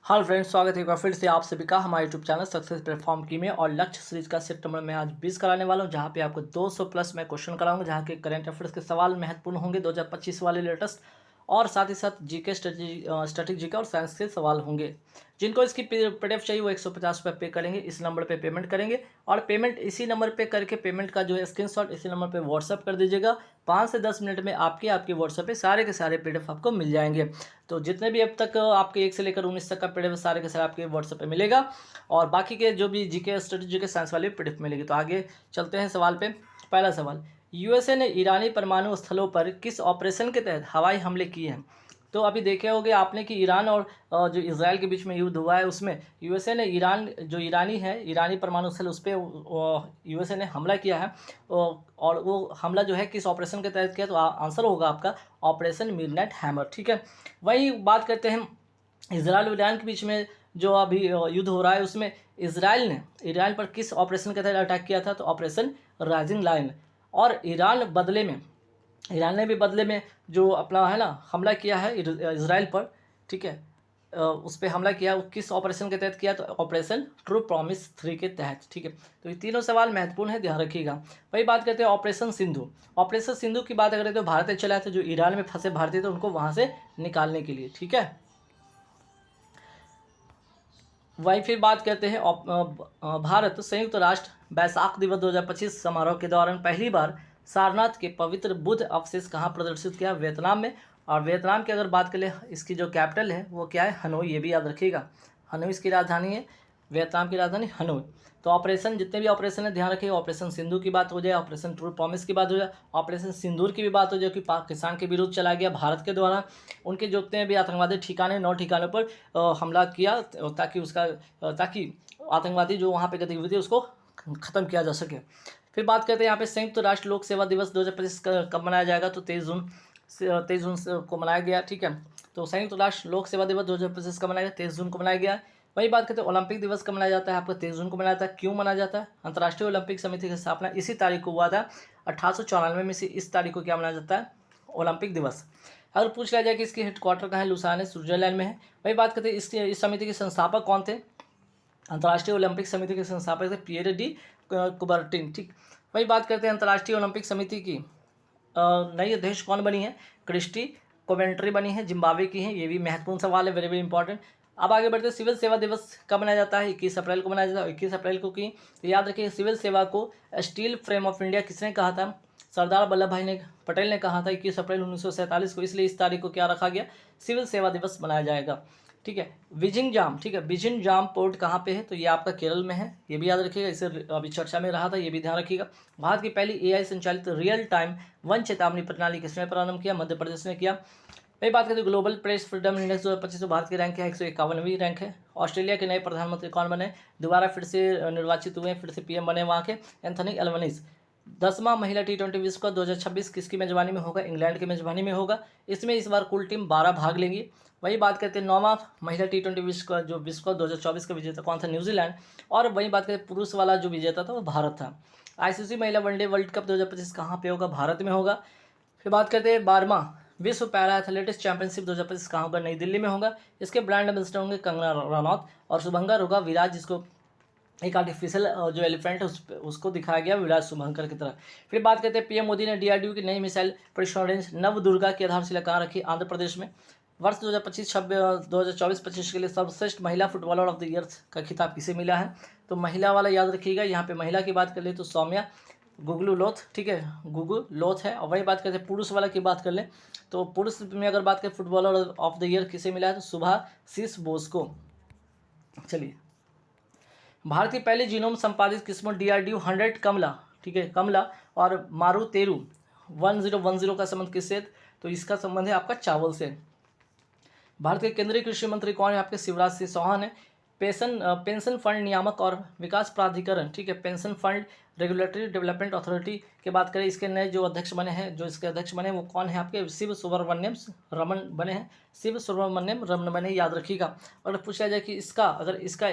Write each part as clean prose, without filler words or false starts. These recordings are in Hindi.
हेलो फ्रेंड्स, स्वागत है एक बार फिर से आप सभी का हमारे यूट्यूब चैनल सक्सेस प्लेटफॉर्म की में। और लक्ष्य सीरीज का सेट नंबर मैं आज 20 कराने वाला हूं, जहां पे आपको 200 प्लस मैं क्वेश्चन कराऊंगा, जहां के करंट अफेयर्स के सवाल महत्वपूर्ण होंगे 2025 वाले लेटेस्ट। और साथ ही साथ जीके स्ट्रेटेजी के और साइंस के सवाल होंगे। जिनको इसकी पीडीएफ चाहिए वो 150 रुपये पे करेंगे, इस नंबर पे पेमेंट करेंगे। और पेमेंट इसी नंबर पे करके पेमेंट का जो है स्क्रीनशॉट इसी नंबर पे व्हाट्सअप कर दीजिएगा। 5 से 10 मिनट में आपके व्हाट्सएप पे सारे के सारे पीडीएफ आपको मिल जाएंगे। तो जितने भी अब तक आपके 1 से लेकर 19 तक का पीडीएफ सारे के सारे आपके व्हाट्सएप पे मिलेगा। और बाकी के जो भी जीके स्ट्रेटेजी के साइंस वाले पीडीएफ मिलेगी। तो आगे चलते हैं सवाल पे। पहला सवाल, यूएसए ने ईरानी परमाणु स्थलों पर किस ऑपरेशन के तहत हवाई हमले किए हैं? तो अभी देखे होंगे आपने कि ईरान और जो इजराइल के बीच में युद्ध हुआ है, उसमें यूएसए ने ईरानी परमाणु स्थल उस पर यूएसए ने हमला किया है। और वो हमला जो है किस ऑपरेशन के तहत किया? तो आंसर होगा आपका ऑपरेशन मिडनाइट हैमर। ठीक है, वही बात करते हैं इजराइल और ईरान के बीच में जो अभी युद्ध हो रहा है, उसमें इजराइल ने ईरान पर किस ऑपरेशन के तहत अटैक किया था? तो ऑपरेशन राइजिंग लाइन। और ईरान ने भी बदले में जो अपना है ना हमला किया है इजराइल पर। ठीक है, उस पर हमला किया, वो किस ऑपरेशन के तहत किया? तो ऑपरेशन ट्रू प्रॉमिस 3 के तहत। ठीक है, तो ये तीनों सवाल महत्वपूर्ण है, ध्यान रखिएगा। वही बात करते हैं ऑपरेशन सिंधु। ऑपरेशन सिंधु की बात करें तो भारत चला था, जो ईरान में फंसे भारतीय थे उनको वहाँ से निकालने के लिए। ठीक है, वही फिर बात करते हैं भारत संयुक्त राष्ट्र बैसाख दिवस 2025 समारोह के दौरान पहली बार सारनाथ के पवित्र बुद्ध अवशेष कहाँ प्रदर्शित किया? वियतनाम में। और वियतनाम की अगर बात करें, इसकी जो कैपिटल है वो क्या है? हनोई। ये भी याद रखिएगा, हनोई इसकी राजधानी है, वियतनाम की राजधानी हनोई। तो ऑपरेशन, जितने भी ऑपरेशन है ध्यान रखिएगा। ऑपरेशन सिंधु की बात हो जाए, ऑपरेशन ट्रू प्रॉमिस की बात हो जाए, ऑपरेशन सिंदूर की भी बात हो जाए कि पाकिस्तान के विरुद्ध चला गया भारत के द्वारा, उनके जितने भी आतंकवादी ठिकाने 9 ठिकानों पर हमला किया, ताकि आतंकवादी जो वहाँ पे गतिविधि उसको ख़त्म किया जा सके। फिर बात करते हैं यहाँ पे संयुक्त राष्ट्र लोक सेवा दिवस 2025 कब मनाया जाएगा? तो 23 जून को मनाया गया। ठीक है, तो संयुक्त राष्ट्र लोक सेवा दिवस 2025 कब मनाया गया? 23 जून को मनाया गया। वही बात करते हैं ओलंपिक दिवस कब मनाया जाता है? आपका 23 जून को मनाया जाता है। क्यों मनाया जाता है? अंतर्राष्ट्रीय ओलंपिक समिति की स्थापना इसी तारीख को हुआ था, 1894 में। इस तारीख को क्या मनाया जाता है? ओलंपिक दिवस। अगर पूछ लिया जाए कि इसकी हेडक्वार्टर कहाँ है? लुसान है, स्विट्जरलैंड में है। वही बात करते हैं इस समिति के संस्थापक कौन थे? अंतर्राष्ट्रीय ओलंपिक समिति के संस्थापक थे पियर डी कुबर्टिन। ठीक, वही बात करते हैं अंतर्राष्ट्रीय ओलंपिक समिति की नई अध्यक्ष कौन बनी है? क्रिस्टी कोवेंट्री बनी है, जिम्बाब्वे की है। ये भी महत्वपूर्ण सवाल है, वेरी वेरी इंपॉर्टेंट। अब आगे बढ़ते हैं, सिविल सेवा दिवस कब मनाया जाता है? 21 अप्रैल को मनाया जाता है। 21 अप्रैल को की तो याद रखिए, सिविल सेवा को स्टील फ्रेम ऑफ इंडिया किसने कहा था? सरदार वल्लभ भाई पटेल ने कहा था 21 अप्रैल 1947 को। इसलिए इस तारीख को क्या रखा गया? सिविल सेवा दिवस मनाया जाएगा। ठीक है, विजिंगजाम। ठीक है, विजिंगजाम पोर्ट कहाँ पे है? तो ये आपका केरल में है, ये भी याद रखिएगा, इसे अभी चर्चा में रहा था, ये भी ध्यान रखिएगा। भारत की पहली एआई संचालित रियल टाइम वन चेतावनी प्रणाली किसने प्रारंभ किया? मध्य प्रदेश ने किया। वही बात करते हैं ग्लोबल प्रेस फ्रीडम इंडेक्स 2025 में भारत की रैंक है 151वीं रैंक है। ऑस्ट्रेलिया के नए प्रधानमंत्री कौन बने? दोबारा फिर से निर्वाचित हुए, फिर से पीएम बने वहाँ के, एंथनी एल्बनीज। 10वां महिला T20 विश्व कप 2026 किसकी मेजबानी में होगा? इंग्लैंड की मेजबानी में होगा। इसमें इस बार कुल टीम 12 भाग लेंगी। वही बात करते हैं 9वां महिला T20 विश्व कप 2024 का विजेता कौन था? न्यूजीलैंड। और वही बात करते हैं पुरुष वाला जो विजेता था वो भारत था। आईसीसी महिला वनडे वर्ल्ड कप 2025 कहाँ पे होगा? भारत में होगा। फिर बात करते हैं 12वां विश्व पैरा एथलेटिक्स चैंपियनशिप 2025 कहाँ होगा? नई दिल्ली में होगा। इसके ब्रांड एम्बेसडर होंगे कंगना रनौत और शुभंकर होगा विराज, जिसको एक आर्टिफिशियल जो एलिफेंट है उसको दिखाया गया विराज शुभंकर की तरह। फिर बात करते हैं पीएम मोदी ने डीआरडीओ की नई मिसाइल परीक्षण रेंज नवदुर्गा की आधारशिला कहाँ रखी? आंध्र प्रदेश में। वर्ष 2024-25 के लिए सर्वश्रेष्ठ महिला फुटबॉलर ऑफ द ईयर का खिताब किसे मिला है? तो महिला वाला याद रखिएगा, यहाँ पे महिला की बात कर ले तो सौम्या गुगलू लोथ। ठीक है, गुगू लोथ है। और वही बात करते हैं पुरुष वाला की बात कर ले तो पुरुष में अगर बात करें फुटबॉलर ऑफ द ईयर किसे मिला है? तो सुभाषिस बोस को। चलिए, भारत की पहली जीनोम संपादित किस्म डीआरडीओ 100 कमला। ठीक है, कमला और मारू तेरू 1010 का संबंध किससे? तो इसका संबंध है आपका चावल से। भारत के केंद्रीय कृषि मंत्री कौन है? आपके शिवराज सिंह चौहान है। पेंशन फंड नियामक और विकास प्राधिकरण। ठीक है, pension fund regulatory development authority की बात करें, इसके नए जो अध्यक्ष बने हैं, जो इसके अध्यक्ष बने वो कौन है आपके, शिव सुब्रमण्यम रमन बने हैं, शिव सुब्रमण्यम रमन बने, याद रखिएगा। अगर पूछा जाए कि इसका, अगर इसका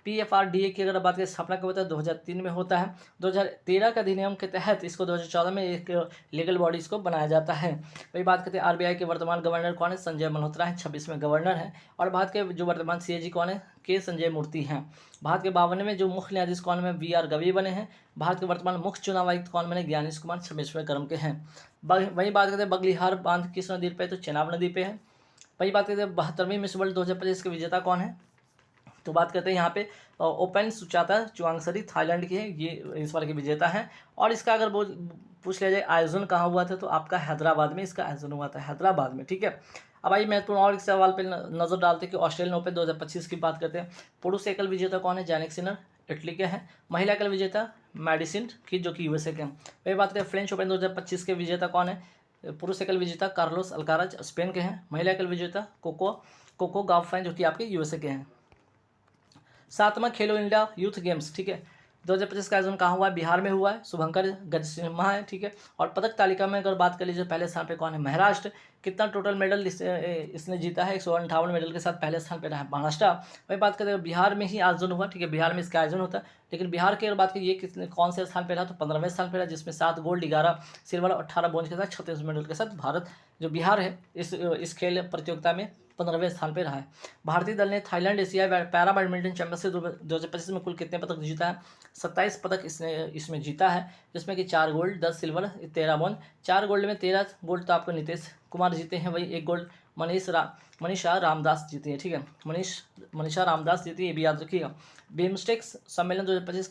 PFRDA की अगर बात करें स्थापना कब होता है, 2003 में होता है। 2013 का अधिनियम के तहत इसको 2014 में एक लीगल बॉडी इसको बनाया जाता है। वही बात करते हैं RBI के वर्तमान गवर्नर कौन है, संजय मल्होत्रा है, 26वें गवर्नर है। और भारत के जो वर्तमान CAG कौन है, के संजय मूर्ति हैं। भारत के 52वें जो मुख्य न्यायाधीश कौन में, BR गवई बने हैं। भारत के वर्तमान मुख्य चुनाव आयुक्त कौन बने, ज्ञानेश कुमार, 26वें क्रम के हैं। वही बात करते हैं बगलिहार बांध किस नदी पे, तो चेनाब नदी पे है। वही बात करते हैं 72वीं मिस वर्ल्ड 2025 के विजेता कौन है, तो बात करते हैं यहाँ पे ओपन सुचाता चुआंगसरी थाईलैंड की है, ये इस बार के विजेता हैं। और इसका अगर पूछ लिया जाए आयोजन कहाँ हुआ था, तो आपका हैदराबाद में इसका आयोजन हुआ था, हैदराबाद में, ठीक है। अब आइए महत्वपूर्ण और एक सवाल पे नजर डालते हैं कि ऑस्ट्रेलियन ओपन 2025 की बात करते हैं। पुरुष एकल विजेता कौन है, जैनिक सिनर, इटली के हैं। महिला एकल विजेता मेडिसिन की, जो कि USA के हैं। वही बात करें फ्रेंच ओपन 2025 के विजेता कौन है, पुरुष एकल विजेता कार्लोस अल्काराज स्पेन के हैं। महिला एकल विजेता कोको गॉफ हैं, जो कि आपके USA के हैं। 7वां खेलो इंडिया यूथ गेम्स, ठीक है, 2025 का आयोजन कहाँ हुआ है, बिहार में हुआ है। शुभंकर गजसिम्हा है, ठीक है। और पदक तालिका में अगर बात कर लीजिए पहले स्थान पे कौन है, महाराष्ट्र। कितना टोटल मेडल इसने जीता है, 158 मेडल के साथ पहले स्थान पे रहा है महाराष्ट्र। वही बात करते हैं बिहार में ही आयोजन हुआ, ठीक है, बिहार में इसका आयोजन होता है। लेकिन बिहार की अगर बात करिए किसने कौन से स्थान पे रहा, तो 15वें स्थान पे रहा, जिसमें 7 गोल्ड, 11 सिल्वर और 18 ब्रॉन्ज के साथ 36 मेडल के साथ भारत, जो बिहार है, इस खेल प्रतियोगिता में 15वें स्थान पर रहा है। भारतीय दल ने थाईलैंड एशियाई पैरा बैडमिंटन चैंपियनशिप 2025 में कुल कितने पदक जीता है, 27 पदक इसमें जीता है, जिसमें कि 4 गोल्ड, 10 सिल्वर, 13 ब्रॉन्ज। 4 गोल्ड में 13 गोल्ड तो आपको नीतीश कुमार जीते हैं, वही 1 गोल्ड मनीषा रामदास जीती है, ठीक है, मनीषा रामदास जीती है, ये भी याद रखिएगा। बिम्स्टेक सम्मेलन 2025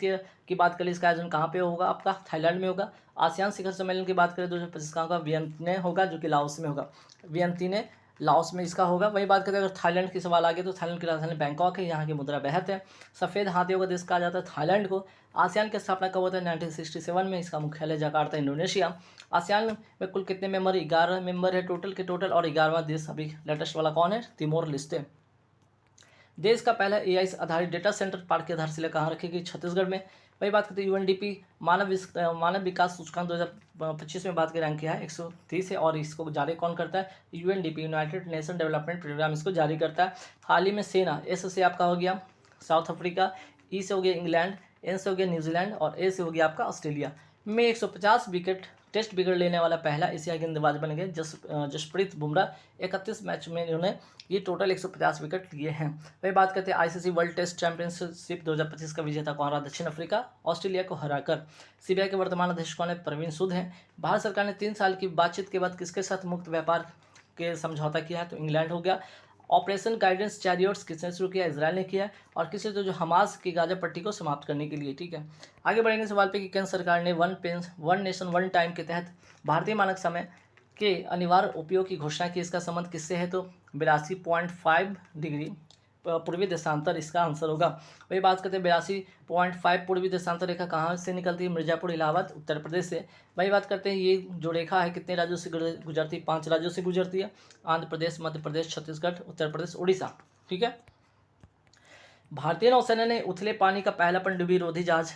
की बात करें, इसका आयोजन कहाँ पे होगा, आपका थाईलैंड में होगा। आसियान शिखर सम्मेलन की बात करें 2025 कहाँ होगा, वियतनाम होगा, जो कि लाओस में होगा, वियतनाम लाओस में इसका होगा। वही बात करते हैं अगर थाईलैंड की सवाल आ गया, तो थाईलैंड की राजधानी बैंकॉक है, यहाँ की मुद्रा बेहद है। सफ़ेद हाथियों का देश कहा जाता है थाईलैंड को। आसियान की स्थापना कब होता है, 1967 में, इसका मुख्यालय जकार्ता इंडोनेशिया। आसियान में कुल कितने मेंबर, 11 मेंबर है टोटल, और 11वां देश अभी लेटेस्ट वाला कौन है, तिमोर लेस्टे। देश का पहला AI आधारित डेटा सेंटर पार्क की आधारशिला कहाँ रखेगी, छत्तीसगढ़ में। वही बात करते हैं UNDP मानव विकास सूचकांक 2025 में बात की रैंक किया है 130 है, और इसको जारी कौन करता है, UNDP United Nation Development Programme इसको जारी करता है। हाल ही में सेना, S से आपका हो गया साउथ अफ्रीका, E से हो गया इंग्लैंड, N से हो गया न्यूजीलैंड, और A से हो गया आपका ऑस्ट्रेलिया। में 150 विकेट टेस्ट विकेट लेने वाला पहला एशियाई गेंदबाज बन गए जसप्रीत बुमराह। 31 मैच में इन्होंने ये टोटल 150 विकेट लिए हैं। वही बात करते हैं ICC वर्ल्ड टेस्ट चैंपियनशिप 2025 का विजेता कौन रहा, दक्षिण अफ्रीका, ऑस्ट्रेलिया को हराकर। CBI के वर्तमान अध्यक्ष कौन है, प्रवीण सूद हैं। भारत सरकार ने 3 साल की बातचीत के बाद किसके साथ मुक्त व्यापार के समझौता किया है, तो इंग्लैंड हो गया। ऑपरेशन गाइडेंस चैरियट्स किसने शुरू किया, इजराइल ने किया है, और किसी जो हमास की गाजा पट्टी को समाप्त करने के लिए, ठीक है। आगे बढ़ेंगे सवाल पे कि केंद्र सरकार ने वन नेशन वन टाइम के तहत भारतीय मानक समय के अनिवार्य उपयोग की घोषणा की। इसका संबंध किससे है, तो 82.5 डिग्री पूर्वी देशांतर इसका आंसर होगा। वही बात करते हैं 82.5 पूर्वी देशांतर रेखा कहाँ से निकलती है, मिर्जापुर इलाहाबाद उत्तर प्रदेश से। वही बात करते हैं ये जो रेखा है कितने राज्यों से गुजरती है, 5 राज्यों से गुजरती है, आंध्र प्रदेश, मध्य प्रदेश, छत्तीसगढ़, उत्तर प्रदेश, उड़ीसा, ठीक है। भारतीय नौसेना ने उथले पानी का पहला पनडुब्बी रोधी जहाज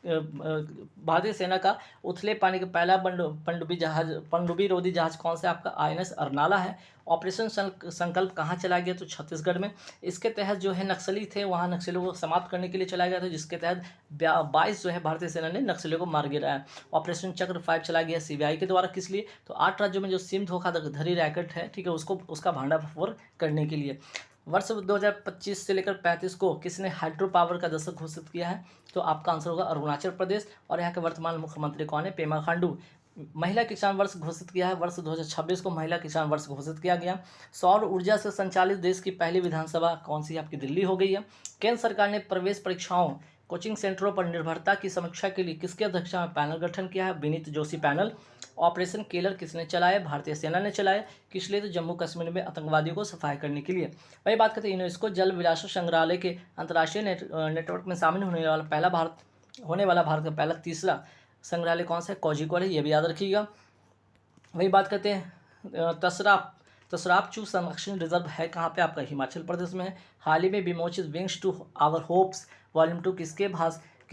भारतीय सेना का उथले पानी का पहला पनडुब्बी रोधी जहाज कौन सा, आपका INS अरनाला है। ऑपरेशन संकल्प कहाँ चलाया गया, तो छत्तीसगढ़ में। इसके तहत जो है नक्सली थे, वहाँ नक्सलियों को समाप्त करने के लिए चलाया गया था, जिसके तहत 22 जो है भारतीय सेना ने नक्सलियों को मार गिराया। ऑपरेशन चक्र 5 चलाया गया CBI के द्वारा, किस लिए, तो 8 राज्यों में जो सिम धोखाधड़ी रैकेट है, ठीक है, उसका भांडाफोड़ करने के लिए। वर्ष 2025 से लेकर 35 को किसने हाइड्रो पावर का दशक घोषित किया है, तो आपका आंसर होगा अरुणाचल प्रदेश, और यहाँ के वर्तमान मुख्यमंत्री कौन है, पेमा खांडू। महिला किसान वर्ष घोषित किया है, वर्ष 2026 को महिला किसान वर्ष घोषित किया गया। सौर ऊर्जा से संचालित देश की पहली विधानसभा कौन सी, आपकी दिल्ली हो गई है। केंद्र सरकार ने प्रवेश परीक्षाओं कोचिंग सेंटरों पर निर्भरता की समीक्षा के लिए किसकी अध्यक्षता में पैनल गठन किया है, Vineet Joshi panel. Operation Keller किसने चलाया, भारतीय सेना ने चलाया, किस लिए, तो जम्मू कश्मीर में आतंकवादियों को सफाया करने के लिए। वही बात करते हैं यूनेस्को जल विलास संग्रहालय के अंतर्राष्ट्रीय नेटवर्क में शामिल होने वाला भारत का पहला तीसरा संग्रहालय कौन सा है, कोझिकोड है, ये भी याद रखिएगा। वही बात करते हैं तसरापचू संरक्षण रिजर्व है कहाँ पे, आपका हिमाचल प्रदेश में है। हाल ही में विमोचित wings to our hopes volume 2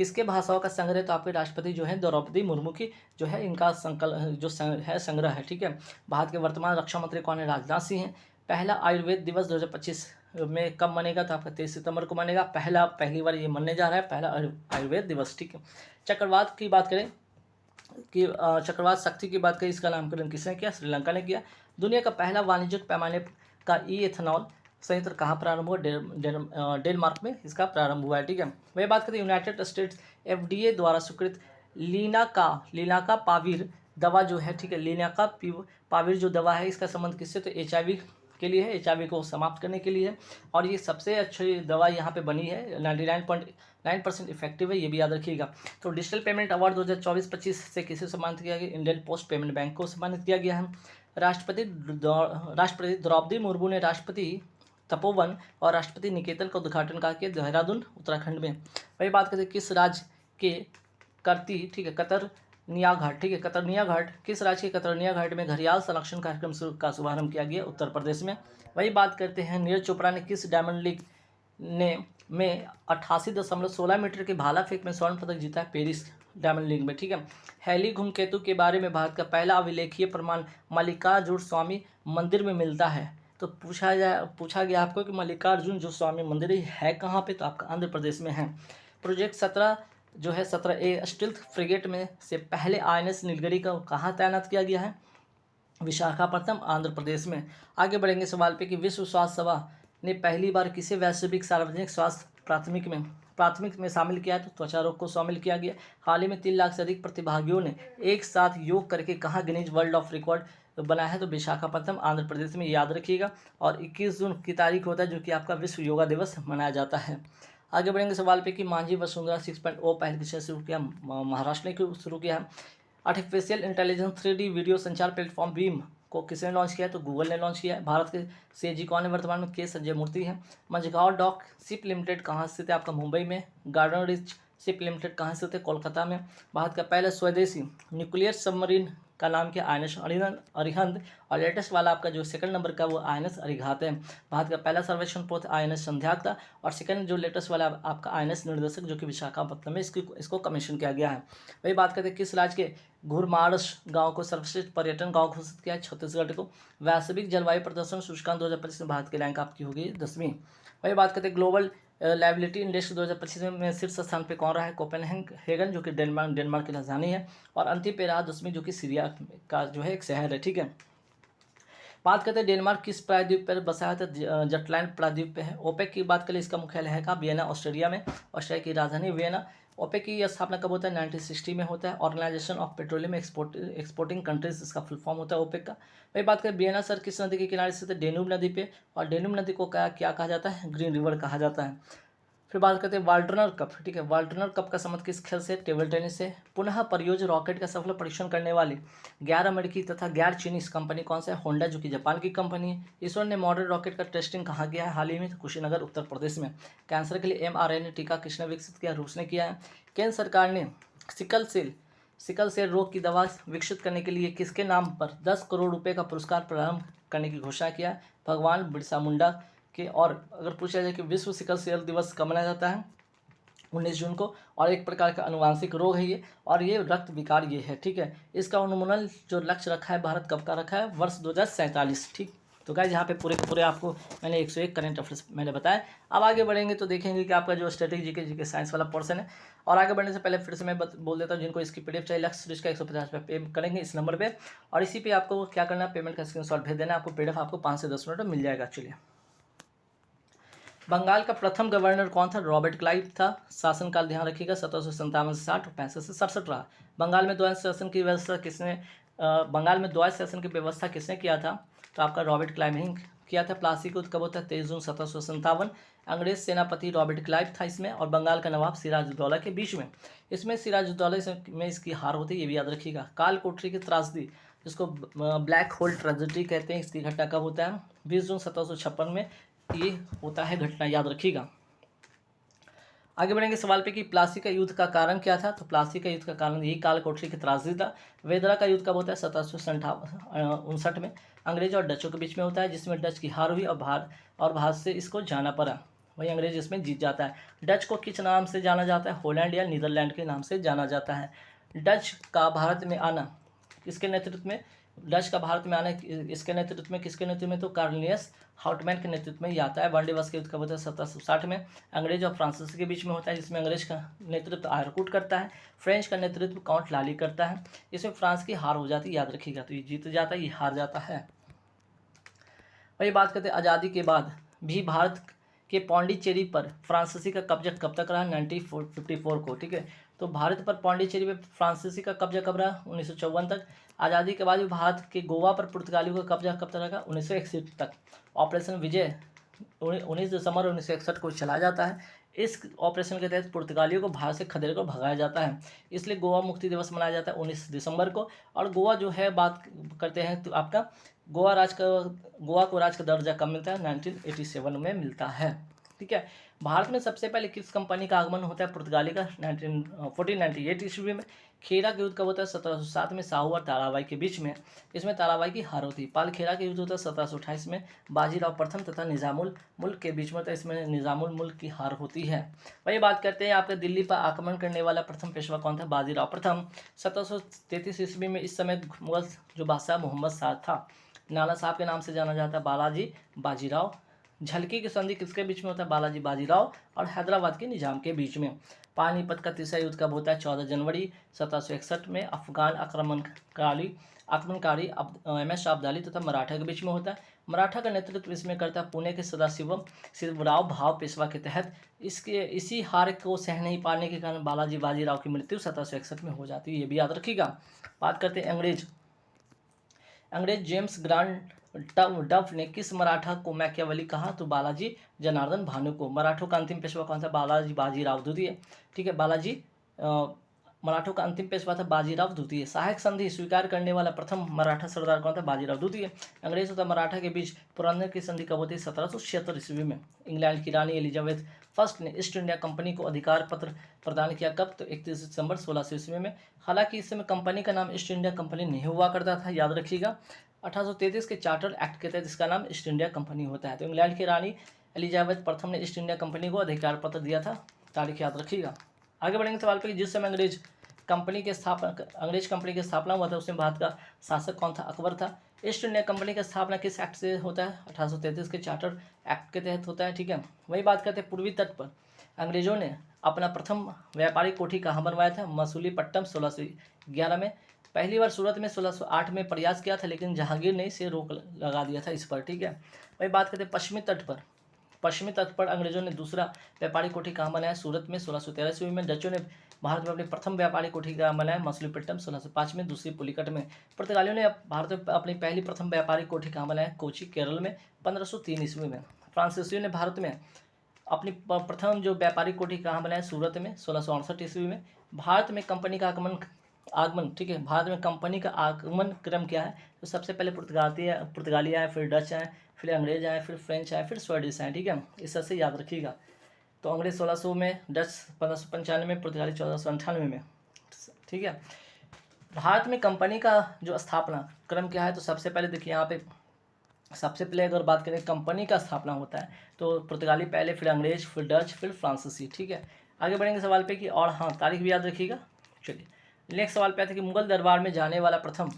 किसके भाषाओं का संग्रह, तो आपके राष्ट्रपति जो है द्रौपदी मुर्मू की जो है इनका संग्रह है, ठीक है। भारत के वर्तमान रक्षा मंत्री कौन है, राजनाथ सिंह हैं। पहला आयुर्वेद दिवस 2025 में कब मनेगा, तो आपका 23 सितंबर को मनेगा। पहली बार ये मनने जा रहा है, पहला आयुर्वेद दिवस, ठीक है। चक्रवात की बात करें कि चक्रवात शक्ति की बात करें, इसका नामकरण किसने किया, श्रीलंका ने किया। दुनिया का पहला वाणिज्यिक पैमाने का ई-एथेनॉल संयंत्र कहाँ प्रारंभ हुआ, डेनमार्क में इसका प्रारंभ हुआ है, ठीक है। वही बात करें यूनाइटेड स्टेट्स FDA द्वारा स्वीकृत लीनाका पाविर दवा जो है, ठीक है, लीनाका पाविर जो दवा है, इसका संबंध किससे, तो HIV के लिए है, HIV को समाप्त करने के लिए है। और ये सबसे अच्छी दवा यहाँ पे बनी है, 99.9% इफेक्टिव है, ये भी याद रखिएगा। तो डिजिटल पेमेंट अवार्ड 2024-25 से किसे सम्मानित किया गया, इंडियन पोस्ट पेमेंट बैंक को सम्मानित किया गया है। राष्ट्रपति द्रौपदी मुर्मू ने राष्ट्रपति तपोवन और राष्ट्रपति निकेतन का उद्घाटन कहा कि देहरादून उत्तराखंड में। वही बात करते किस राज्य के करती, ठीक है, कतरनिया घाट, ठीक है, कतरनिया घाट, किस राज्य के कतरनिया घाट में घड़ियाल संरक्षण कार्यक्रम का शुभारंभ किया गया, उत्तर प्रदेश में। वही बात करते हैं नीरज चोपड़ा ने किस डायमंड लीग में 88.16 मीटर के भाला फेंक में स्वर्ण पदक जीता है, पेरिस डायमंड लीग में, ठीक है। हैली धूमकेतु के बारे में भारत का पहला अभिलेखीय प्रमाण मल्लिकार्जुन स्वामी मंदिर में मिलता है। तो पूछा गया आपको कि मल्लिकार्जुन जो स्वामी मंदिर है कहाँ पे, तो आपका आंध्र प्रदेश में है। प्रोजेक्ट 17 जो है 17A स्टील्थ फ्रिगेट में से पहले INS नीलगिरी का कहाँ तैनात किया गया है, विशाखापट्टनम, आंध्र प्रदेश में। आगे बढ़ेंगे सवाल पे कि विश्व स्वास्थ्य सभा ने पहली बार किसे वैश्विक सार्वजनिक स्वास्थ्य प्राथमिक में शामिल किया है, तो त्वचा रोग को शामिल किया गया। हाल ही में 3 लाख से अधिक प्रतिभागियों ने एक साथ योग करके कहाँ गिनीज वर्ल्ड ऑफ रिकॉर्ड बनाया है, तो विशाखापट्टनम, आंध्र प्रदेश में, याद रखिएगा। और 21 जून की तारीख होता है जो कि आपका विश्व योगा दिवस मनाया जाता है। आगे बढ़ेंगे सवाल पे कि मांझी वसुंधरा 6.0 पहल किसने शुरू किया, महाराष्ट्र ने शुरू किया है। आर्टिफिशियल इंटेलिजेंस 3D वीडियो संचार प्लेटफॉर्म बीम को किसने लॉन्च किया है, तो गूगल ने लॉन्च किया है। भारत के CAG कौन है वर्तमान में, के संजय मूर्ति है। मझगांव डॉक शिप लिमिटेड कहाँ स्थित है, आपका मुंबई में। गार्डन रिच शिप लिमिटेड कहाँ स्थित है, कोलकाता में। भारत का पहला स्वदेशी न्यूक्लियर सबमरीन का नाम क्या, INS अरिहंत। और लेटेस्ट वाला आपका जो सेकंड नंबर का वो INS अरिघात है। भारत का पहला सर्वेक्षण पोत INS संध्याक था। और सेकंड जो लेटेस्ट वाला आपका INS निर्देशक जो कि विशाखापट्टनम में इसको कमीशन किया गया है। वही बात करते हैं किस राज्य के घुरमारस गांव को सर्वश्रेष्ठ पर्यटन गांव घोषित किया है, छत्तीसगढ़ को। वैश्विक जलवायु प्रदर्शन सूचकांक 2025 में भारत की रैंक आपकी होगी 10वीं। वही बात करते हैं ग्लोबल लाइबिलिटी इंडेक्स 2025 में शीर्ष स्थान पे कौन रहा है, कोपेनहेगन जो कि डेनमार्क की राजधानी है। और अंतिम पे रहा 10वीं जो कि सीरिया का जो है एक शहर है, ठीक है। बात करते हैं डेनमार्क किस प्रायद्वीप पर बसा है, तो जटलैंड प्रायद्वीप पे है। ओपेक की बात करें, इसका मुख्यालय है कहाँ, वियना, ऑस्ट्रिया में। ऑस्ट्रिया की राजधानी वियना। ओपेक की स्थापना कब होता है, 1960 में होता है। Organization of Petroleum Exporting Countries इसका फुल फॉर्म होता है ओपेक का। वही बात करें वियना शहर किस नदी के किनारे स्थित है, डेन्यूब नदी पे। और डेन्यूब नदी को क्या कहा जाता है, ग्रीन रिवर कहा जाता है। फिर बात करते हैं वाल्टनर कप, ठीक है। वाल्टनर कप का संबंध किस खेल से, टेबल टेनिस से। पुनः परियोजना रॉकेट का सफल परीक्षण करने वाली गैर अमेरिकी तथा गैर चीनी कंपनी कौन सा है, होंडा जो कि जापान की कंपनी है। इसरो ने मॉडल रॉकेट का टेस्टिंग कहाँ किया है, हाल ही में, तो कुशीनगर, उत्तर प्रदेश में। कैंसर के लिए mRNA टीका किसने विकसित किया, रूस ने किया है। केंद्र सरकार ने सिकल सेल रोग की दवा विकसित करने के लिए किसके नाम पर 10 करोड़ रुपए का पुरस्कार प्रारंभ करने की घोषणा किया, भगवान बिरसा मुंडा के। और अगर पूछा जाए कि विश्व सिकल सेल दिवस कब मनाया जाता है, 19 जून को। और एक प्रकार का अनुवांशिक रोग है ये, और ये रक्त विकार ये है, ठीक है। इसका उन्मूलन जो लक्ष्य रखा है भारत कब का रखा है, वर्ष 2047, ठीक। तो गाइस यहाँ पे पूरे के पूरे आपको मैंने 101 करंट अफेयर्स मैंने बताया। अब आगे बढ़ेंगे तो देखेंगे कि आपका जो स्ट्रेटेजी के साइंस वाला पोर्शन है। और आगे बढ़ने से पहले फिर से मैं बोल देता हूँ, जिनको इसकी PDF चाहिए लक्ष्य सीरीज का 150 रुपये पे करेंगे इस नंबर पे। और इसी पे आपको क्या करना है, पेमेंट का स्क्रीनशॉट भेज देना, आपको PDF आपको 5 से 10 मिनट में मिल जाएगा। चलिए, बंगाल का प्रथम गवर्नर कौन था, रॉबर्ट क्लाइव था। शासनकाल ध्यान रखिएगा 1757 से 60 और 65 से 67 रहा। बंगाल में द्वैध शासन की व्यवस्था किसने किया था, तो आपका रॉबर्ट क्लाइव ही किया था। प्लासी को कब होता है, 23 जून 1757। अंग्रेज सेनापति रॉबर्ट क्लाइव था इसमें। और बंगाल का नवाब सिराजुद्दौला के बीच में, इसमें सिराजुद्दौला में इसकी हार होती है, ये भी याद रखिएगा। काल कोठरी की त्रासदी जिसको ब्लैक होल ट्रेजेडी कहते हैं, इसकी घटना कब होता है, 20 जून 1756 में ये होता है घटना, याद रखिएगा। आगे बढ़ेंगे सवाल पे कि प्लासी का युद्ध का कारण क्या था, तो प्लासी का युद्ध का कारण यही काल कोठरी की त्रासदी था। वेदरा का युद्ध कब होता है, 1759 में अंग्रेज और डचों के बीच में होता है, जिसमें डच की हार हुई और भारत से इसको जाना पड़ा। वही अंग्रेज इसमें जीत जाता है। डच को किस नाम से जाना जाता है? हॉलैंड या नीदरलैंड के नाम से जाना जाता है। डच का भारत में आना किसके नेतृत्व में? डच का भारत में आना इसके नेतृत्व में, किसके नेतृत्व में? तो कार्नियस हाउटमैन के नेतृत्व में ही आता है। वन दिवस के युद्ध कब होता है? 1760 में। अंग्रेज और फ्रांसीसी के बीच में होता है, जिसमें अंग्रेज का नेतृत्व आयरकूट करता है, फ्रेंच का नेतृत्व काउंट लाली करता है। इसमें फ्रांस की हार हो जाती है, याद रखिएगा। तो ये जीत जाता है, ये हार जाता है। वही बात करते हैं आज़ादी के बाद भी भारत के पौंडीचेरी पर फ्रांसीसी का कब्जा कब तक रहा? 1954 को, ठीक है। तो भारत पर पौंडीचेरी पे फ्रांसीसी का कब्जा कब रहा? 1954 तक। आज़ादी के बाद भी भारत के गोवा पर पुर्तगालियों का कब्जा कब तक रहा? 1961 तक। ऑपरेशन विजय 19 दिसंबर 1961 को चला जाता है। इस ऑपरेशन के तहत पुर्तगालियों को भारत से खदेड़ कर भगाया जाता है, इसलिए गोवा मुक्ति दिवस मनाया जाता है 19 दिसंबर को। और गोवा जो है, बात करते हैं तो आपका गोवा को राज्य का दर्जा कब मिलता है? 1987 में मिलता है, ठीक है। भारत में सबसे पहले किस कंपनी का आगमन होता है? पुर्तगाली का 1498 ईस्वी में। खेरा का युद्ध कब होता है? 1707 में, साहू और ताराबाई के बीच में। इसमें ताराबाई की हार होती है। पाल खेरा का युद्ध होता है 1728 में, बाजीराव प्रथम तथा निजामुल मुल्क के बीच में होता है, इसमें निजामुल मुल्क की हार होती है। वही बात करते हैं आपके दिल्ली पर आक्रमण करने वाला प्रथम पेशवा कौन था? बाजीराव प्रथम। 1733 ईस्वी में इस समय मुगल जो बादशाह मोहम्मद शाह था, नाना साहब के नाम से जाना जाता है, बालाजी बाजीराव। झलकी की संधि किसके बीच में होता है? बालाजी बाजीराव और हैदराबाद के निजाम के बीच में। पानीपत का तीसरा युद्ध कब होता है? 14 जनवरी 1761 में। अफगान आक्रमणकारी MS अब्दाली तथा मराठा के बीच में होता है। मराठा का नेतृत्व इसमें करता है पुणे के सदाशिवम शिवराव भाव पेशवा के तहत। इसी हार को सह नहीं पाने के कारण बालाजी बाजीराव की मृत्यु 1761 में हो जाती है, ये भी याद रखिएगा। बात करते हैं अंग्रेज जेम्स ग्रांट डफ ने किस मराठा को मैकियावेली कहा? तो बालाजी जनार्दन भानु को। मराठों का अंतिम पेशवा कौन था? बालाजी बाजीराव द्वितीय, ठीक है। मराठों का अंतिम पेशवा था बाजीराव द्वितीय। सहायक संधि स्वीकार करने वाला प्रथम मराठा सरदार कौन था? बाजीराव द्वितीय। अंग्रेज तथा मराठा के बीच पुरंदर की संधि कब होती है? 1776 ईस्वी में। इंग्लैंड की रानी एलिजाबेथ फर्स्ट ने ईस्ट इंडिया कंपनी को अधिकार पत्र प्रदान किया, कब? तो 31 दिसंबर 1600 ईस्वी में। हालांकि इस समय कंपनी का नाम ईस्ट इंडिया कंपनी नहीं हुआ करता था, याद रखिएगा। 1833 के चार्टर एक्ट के तहत इसका नाम ईस्ट इंडिया कंपनी होता है। तो इंग्लैंड की रानी एलिजाबेथ प्रथम ने ईस्ट इंडिया कंपनी को अधिकार पत्र दिया था, तारीख याद रखिएगा। आगे बढ़ेंगे सवाल पे कि जिस समय अंग्रेज कंपनी की स्थापना हुआ था, उसमें भारत का शासक कौन था? अकबर था। ईस्ट इंडिया कंपनी की स्थापना किस एक्ट से होता है? 1833 के चार्टर एक्ट के तहत होता है, ठीक है। वही बात करते हैं पूर्वी तट पर अंग्रेजों ने अपना प्रथम व्यापारिक कोठी कहाँ बनवाया था? मसूलीपट्टनम 1611 में। पहली बार सूरत में 1608 में प्रयास किया था, लेकिन जहांगीर ने इसे रोक लगा दिया था इस पर, ठीक है। वही बात करते हैं पश्चिमी तट पर अंग्रेजों ने दूसरा व्यापारिक कोठी कहाँ बनाया? सूरत में 1613 ईस्वी में। डचों ने भारत में अपनी प्रथम व्यापारिक कोठी कहाँ बनाया? मसूलीपट्टनम 1605 में, दूसरी पुलिकट में। पुर्तगालियों ने भारत में अपनी पहली प्रथम व्यापारिक कोठी कहाँ बनाया? कोची केरल में 1503 ईस्वी में। फ्रांसीसियों ने भारत में अपनी प्रथम जो व्यापारिक कोठी कहाँ बनाया? सूरत में 1668 ईस्वी में। भारत में कंपनी का आगमन, ठीक है। भारत में कंपनी का आगमन क्रम क्या है? तो सबसे पहले पुर्तगाली आए, फिर डच आए, फिर अंग्रेज आए, फिर फ्रेंच आए, फिर स्वीडिश आए, ठीक है। इस तरह से याद रखिएगा। तो अंग्रेज 1600 में, डच 1595 में, पुर्तगाली 1498 में, ठीक है। भारत में कंपनी का जो स्थापना क्रम क्या है? तो सबसे पहले देखिए यहाँ पे, सबसे पहले अगर बात करें कंपनी का स्थापना होता है तो पुर्तगाली पहले, फिर अंग्रेज, फिर डच, फिर फ्रांसीसी, ठीक है। आगे बढ़ेंगे सवाल पे कि, और हाँ तारीख भी याद रखिएगा। चलिए नेक्स्ट सवाल पे आते हैं कि मुगल दरबार में जाने वाला प्रथम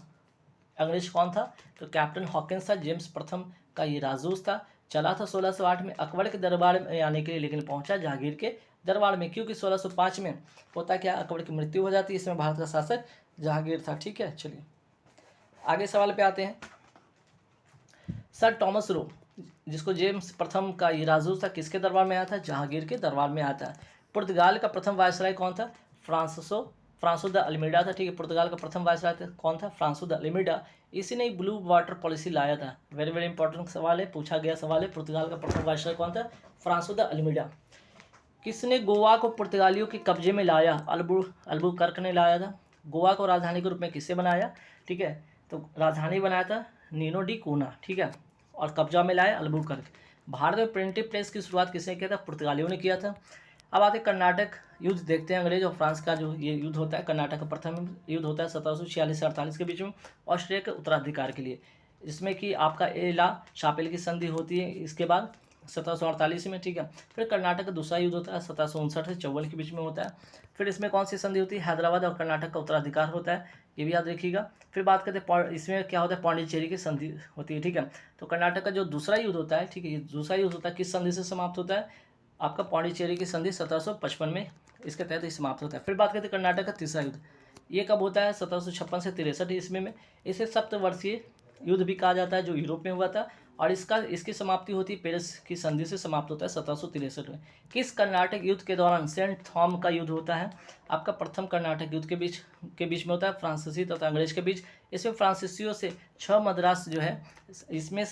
अंग्रेज कौन था? तो कैप्टन हॉकिंस था। जेम्स प्रथम का ये राजदूत था। चला था 1608 में अकबर के दरबार में आने के लिए, लेकिन पहुंचा जहांगीर के दरबार में, क्योंकि 1605 में होता क्या? अकबर की मृत्यु हो जाती है। इसमें भारत का शासक जहांगीर था, ठीक है। चलिए आगे सवाल पे आते हैं। सर टॉमस रो, जिसको जेम्स प्रथम का ये राजदूत था, किसके दरबार में आया था? जहांगीर के दरबार में आया था। पुर्तगाल का प्रथम वायसराय कौन था? फ्रांसो द अल्मीडा था, ठीक है। पुर्तगाल का प्रथम वायसराय कौन था? फ्रांसो द अल्मीडा। इसी ने ब्लू वाटर पॉलिसी लाया था। वेरी वेरी इंपॉर्टेंट सवाल है, पूछा गया सवाल है। पुर्तगाल का प्रथम वायसराय कौन था? फ्रांसो द अल्मीडा। किसने गोवा को पुर्तगालियों के कब्जे में लाया? अल्बुकर्क ने लाया था। गोवा को राजधानी के रूप में किससे बनाया? ठीक है, तो राजधानी बनाया था नीनो डी कोना, ठीक है, और कब्जा में लाया अल्बुकर्क। भारत में प्रिंटिंग प्रेस की शुरुआत किसने किया था? पुर्तगालियों ने किया था। अब आते कर्नाटक युद्ध देखते हैं। अंग्रेज और फ्रांस का जो ये युद्ध होता है, कर्नाटक का प्रथम युद्ध होता है 1746 से 48 के बीच में, ऑस्ट्रिया के उत्तराधिकार के लिए, जिसमें कि आपका एला शापेल की संधि होती है। इसके बाद 1748 में, ठीक है। फिर कर्नाटक का दूसरा युद्ध होता है 1759 से 54 के बीच में होता है। फिर इसमें कौन सी संधि होती है, हैदराबाद और कर्नाटक का उत्तराधिकार होता है, ये भी याद रखिएगा। फिर बात करते हैं इसमें क्या होता है, पांडिचेरी की संधि होती है, ठीक है। तो कर्नाटक का जो दूसरा युद्ध होता है, ठीक है, ये दूसरा युद्ध होता है किस संधि से समाप्त होता है, आपका पांडिचेरी की संधि 1755 में, इसके तहत ही समाप्त होता है। फिर बात करते हैं कर्नाटक का तीसरा युद्ध, ये कब होता है, 1756 से 63 ईस्वी में। इसे सप्तवर्षीय युद्ध भी कहा जाता है, जो यूरोप में हुआ था, और इसकी समाप्ति होती है पेरिस की संधि से समाप्त होता है 1763 में। किस कर्नाटक युद्ध के दौरान सेंट थॉम का युद्ध होता है, आपका प्रथम कर्नाटक युद्ध के बीच में होता है फ्रांसीसी तथा अंग्रेज के बीच। इसमें फ्रांसीसियों से 6 मद्रास जो है, इसमें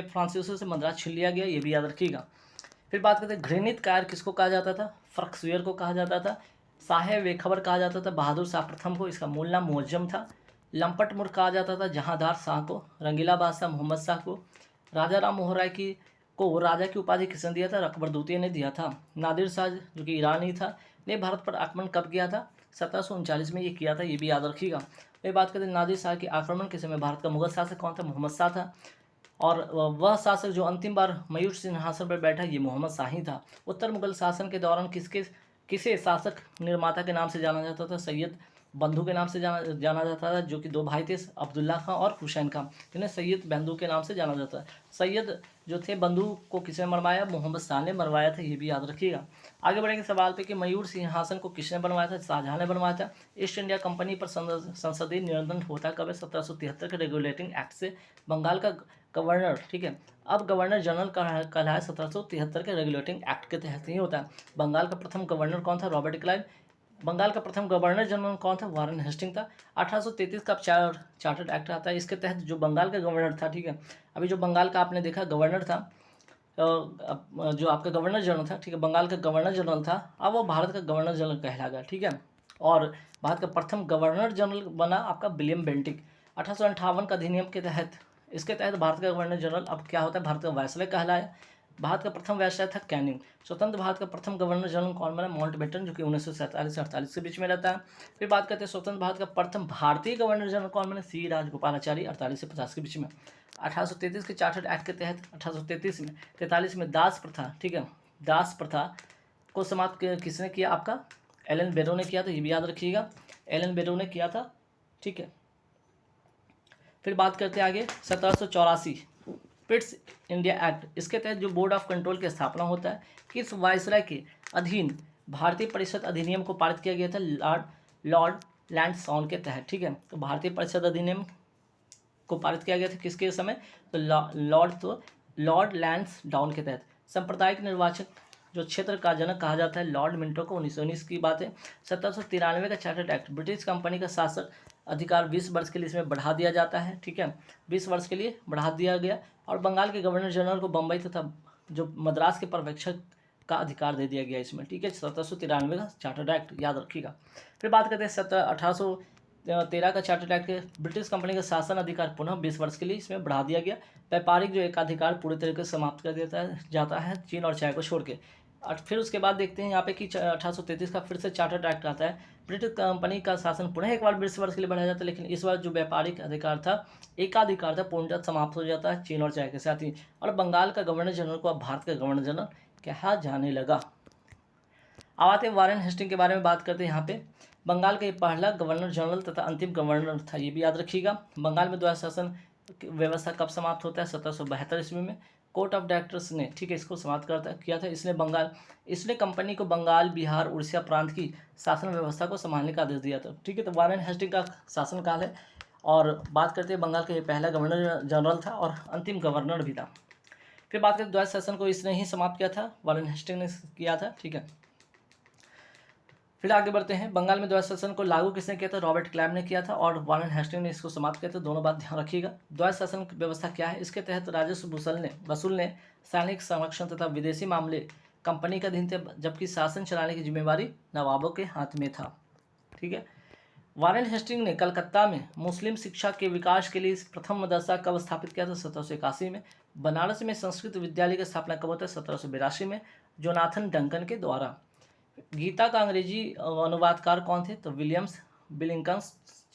फ्रांसीसियों से मद्रास छीन लिया गया, ये भी याद रखिएगा। फिर बात करते हैं घृणित कायर किसको कहा जाता था, फर्कसुयर को कहा जाता था। साहेब वेखबर कहा जाता था बहादुर शाह प्रथम को, इसका मूल नाम मुअज्जम था। लंपट मुर्ख कहा जाता था जहांदार शाह को। रंगीला बादशाह मोहम्मद शाह को। राजा राम मोहन राय को राजा की उपाधि किसने दिया था, अकबर द्वितीय ने दिया था। नादिर शाह जो कि ईरानी था, ने भारत पर आक्रमण कब किया था, 1739 में ये किया था, ये भी याद रखिएगा। फिर बात करते हैं नादिर शाह के आक्रमण के समय भारत का मुगल शासक कौन था, मोहम्मद शाह था। और वह शासक जो अंतिम बार मयूर सिंहासन पर बैठा, ये मोहम्मद शाही था। उत्तर मुगल शासन के दौरान किसे शासक निर्माता के नाम से जाना जाता था, सैयद बंधु के नाम से जाना जाता था, जो कि 2 भाई थे, अब्दुल्ला खां और हुसैन खां, जिन्हें सैयद बंधु के नाम से जाना जाता है। सैयद जो थे बंधु को किसने मरवाया, मोहम्मद शाह ने मरवाया था, ये भी याद रखिएगा। आगे बढ़ेंगे सवाल पे कि मयूर सिंहासन को किसने बनवाया था, शाहजहां ने बनवाया था। ईस्ट इंडिया कंपनी पर संसदीय नियंत्रण होता कब है, 1773 के रेगुलेटिंग एक्ट से। बंगाल का गवर्नर, ठीक है, अब गवर्नर जनरल कहलाया 1773 के रेगुलेटिंग एक्ट के तहत ही होता है। बंगाल का प्रथम गवर्नर कौन था, रॉबर्ट क्लाइव। बंगाल का प्रथम गवर्नर जनरल कौन था, वारन हेस्टिंग था। 1833 का चार्टर्ड एक्ट आता है, इसके तहत जो बंगाल का गवर्नर था, ठीक है, अभी जो बंगाल का आपने देखा गवर्नर था, जो आपका गवर्नर जनरल था, ठीक है, बंगाल का गवर्नर जनरल था, अब वो भारत का गवर्नर जनरल कहला गया, ठीक है। और भारत का प्रथम गवर्नर जनरल बना आपका विलियम बेंटिक 1858 का अधिनियम के तहत। इसके तहत भारत का गवर्नर जनरल अब क्या होता है, भारत का वायसराय कहलाया। भारत का प्रथम वायसराय था कैनिंग। स्वतंत्र भारत का प्रथम गवर्नर जनरल कौन बना, माउंटबेटन, जो कि 1947 से 48 के बीच में रहता है। फिर बात करते हैं स्वतंत्र भारत का प्रथम भारतीय गवर्नर जनरल कौन बने, सी राजगोपालाचारी, 48 से 50 के बीच में। 1833 के चार्टर्ड एक्ट के तहत 1843 में दास प्रथा, ठीक है, दास प्रथा को समाप्त किसने किया, आपका एलन बेरो ने किया था, ये भी याद रखिएगा, एलन बेरो ने किया था, ठीक है। फिर बात करते हैं आगे 1784 पिट्स इंडिया एक्ट, इसके तहत जो बोर्ड ऑफ कंट्रोल की स्थापना होता है, किस वायसराय के अधीन भारतीय परिषद अधिनियम को पारित किया गया था, लॉर्ड लैंसडाउन के तहत, ठीक है। तो भारतीय परिषद अधिनियम को पारित किया गया था किसके समय, तो लॉर्ड लैंसडाउन के तहत। सांप्रदायिक निर्वाचन जो क्षेत्र का जनक कहा जाता है, लॉर्ड मिंटो को, 1919 की बात है। 1793 का चार्टर्ड एक्ट, ब्रिटिश कंपनी का शासक अधिकार 20 वर्ष के लिए इसमें बढ़ा दिया जाता है, ठीक है, 20 वर्ष के लिए बढ़ा दिया गया। और बंगाल के गवर्नर जनरल को बम्बई तथा जो मद्रास के पर्यवेक्षक का अधिकार दे दिया गया इसमें, ठीक है। 1793 का चार्टर्ड एक्ट याद रखिएगा। फिर बात करते हैं 1813 का चार्टर्ड एक्ट, ब्रिटिश कंपनी का शासन अधिकार पुनः 20 वर्ष के लिए इसमें बढ़ा दिया गया। व्यापारिक जो एकाधिकार पूरी तरीके से समाप्त कर देता जाता है चीन और चाय को छोड़ के। फिर उसके बाद देखते हैं यहाँ पे कि 1833 का फिर से चार्टर्ड एक्ट आता है, ब्रिटिश कंपनी का शासन पुनः एक बार 20 वर्ष के लिए बढ़ाया जाता है, लेकिन इस बार जो व्यापारिक अधिकार था, एकाधिकार था, पूर्णतः समाप्त हो जाता है चीन और चाय के साथ ही। और बंगाल का गवर्नर जनरल को अब भारत का गवर्नर जनरल कहा जाने लगा। अब आते हैं वारेन हेस्टिंग के बारे में बात करते हैं। यहाँ पे बंगाल का ये पहला गवर्नर जनरल तथा अंतिम गवर्नर था, ये भी याद रखिएगा। बंगाल में द्वैध शासन व्यवस्था कब समाप्त होता है, 1772 ईस्वी में। कोर्ट ऑफ डायरेक्टर्स ने, ठीक है, इसको समाप्त किया था। इसने कंपनी को बंगाल, बिहार, उड़ीसा प्रांत की शासन व्यवस्था को संभालने का आदेश दिया था, ठीक है। तो वारेन हेस्टिंग का शासनकाल है। और बात करते हैं बंगाल का ये पहला गवर्नर जनरल था और अंतिम गवर्नर भी था। फिर बात करते द्वैध शासन को इसने ही समाप्त किया था, वारेन हेस्टिंग ने किया था, ठीक है। फिर आगे बढ़ते हैं, बंगाल में द्वैध शासन को लागू किसने किया था, रॉबर्ट क्लाइव ने किया था और वारेन हेस्टिंग ने इसको समाप्त किया था। दोनों बात ध्यान रखिएगा। द्वैध शासन व्यवस्था क्या है, इसके तहत राजस्व वसूल ने सैनिक संरक्षण तथा विदेशी मामले कंपनी के अधीन थे, जबकि शासन चलाने की जिम्मेवारी नवाबों के हाथ में था, ठीक है। वारेन हेस्टिंग ने कलकत्ता में मुस्लिम शिक्षा के विकास के लिए प्रथम मदरसा कब स्थापित किया था, 1781 में। बनारस में संस्कृत विद्यालय की स्थापना कब होता है, 1782 में, जोनाथन डंकन के द्वारा। गीता का अंग्रेजी अनुवादकार कौन थे, तो विलियम्स बिलिंगटन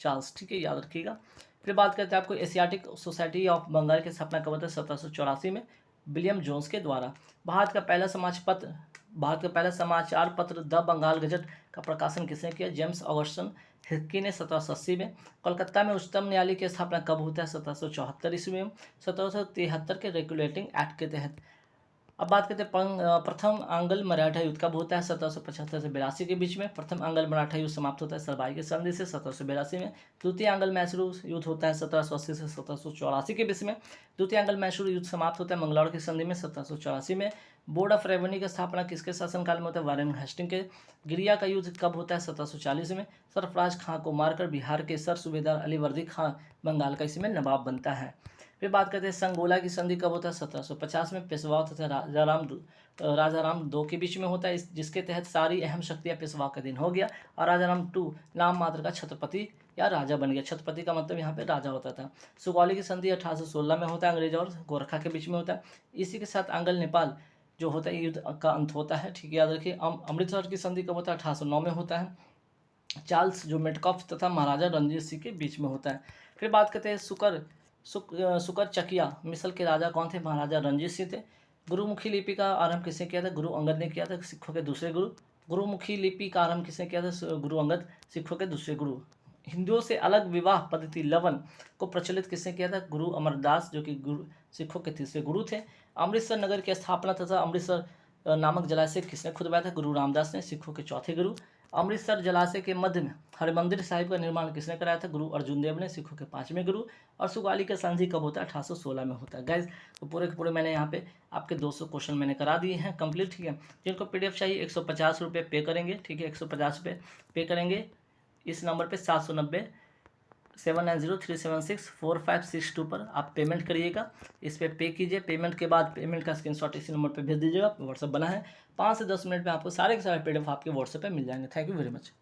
चार्ल्स, ठीक है, याद रखिएगा। फिर बात करते हैं आपको एशियाटिक सोसाइटी ऑफ बंगाल की स्थापना कब होता है, 1784 में। विलियम जोन्स के द्वारा। भारत का पहला समाचार पत्र द बंगाल गजट का प्रकाशन किसने किया? जेम्स ऑगस्टन हिक्की ने 1780 में। कोलकाता में उच्चतम न्यायालय की स्थापना कब होता है? 1774 ईस्वी में, 1773 के रेगुलेटिंग एक्ट के तहत। अब बात करते हैं प्रथम आंग्ल मराठा युद्ध कब होता है? 1775 से 82 के बीच में। प्रथम आंग्ल मराठा युद्ध समाप्त होता है सराय की संधि से 1782 में। द्वितीय आंग्ल मैसूर युद्ध होता है 1780 से 1784 के बीच में। द्वितीय आंग्ल मैसूर युद्ध समाप्त होता है मंगलौर की संधि में 1784 में। बोर्ड ऑफ रेवेन्यू की स्थापना किसके शासनकाल में होता है? वारेन हेस्टिंग के। गिरिया का युद्ध कब होता है? 1740 में। सरफराज खां को मारकर बिहार के सर सूबेदार अलीवर्दी खां बंगाल का इसमें नवाब बनता है। फिर बात करते हैं संगोला की संधि कब होता है? 1750 में। पेशवा तथा राजाराम दो के बीच में होता है, जिसके तहत सारी अहम शक्तियां पेशवा के दिन हो गया और राजाराम टू नाम मात्र का छत्रपति या राजा बन गया। छत्रपति का मतलब यहाँ पे राजा होता था। सुगौली की संधि 1816 में होता है, अंग्रेज और गोरखा के बीच में होता है। इसी के साथ आंग्ल नेपाल जो होता है युद्ध का अंत होता है। ठीक है, याद रखिए। अमृतसर की संधि कब होता है? 1809 में होता है। चार्ल्स जो मेटकॉफ तथा महाराजा रणजीत सिंह के बीच में होता है। फिर बात करते हैं सुकर चकिया मिसल के राजा कौन थे? महाराजा रणजीत सिंह थे। गुरुमुखी लिपि का आरंभ किसने किया था? गुरु अंगद ने किया था, सिखों के दूसरे गुरु। गुरुमुखी लिपि का आरंभ किसने किया था? गुरु अंगद, सिखों के दूसरे गुरु। हिंदुओं से अलग विवाह पद्धति लवन को प्रचलित किसने किया था? गुरु अमरदास, जो कि गुरु सिखों के तीसरे गुरु थे। अमृतसर नगर की स्थापना तथा अमृतसर नामक जलाशय किसने खुदवाया था? गुरु रामदास ने, सिखों के चौथे गुरु। अमृतसर जलाशय के मध्य में हरमंदिर साहिब का निर्माण किसने कराया था? गुरु अर्जुन देव ने, सिखों के पांचवें गुरु। और सुगाली का संधि कब होता है? 1816 में होता है। गाइज तो पूरे के पूरे मैंने यहाँ पे आपके 200 क्वेश्चन मैंने करा दिए हैं कंप्लीट। ठीक है, जिनको PDF चाहिए 150 रुपये पे करेंगे। ठीक है, 150 रुपये पे करेंगे इस नंबर पे 790-790-376-4562 पर आप पेमेंट करिएगा। इस पर पे कीजिए। पेमेंट के बाद पेमेंट का स्क्रीनशॉट इसी नंबर पे भेज दीजिएगा। व्हाट्सअप बना है, 5 से 10 मिनट में आपको सारे के सारे PDF आपके व्हाट्सएप पे मिल जाएंगे। Thank you very much.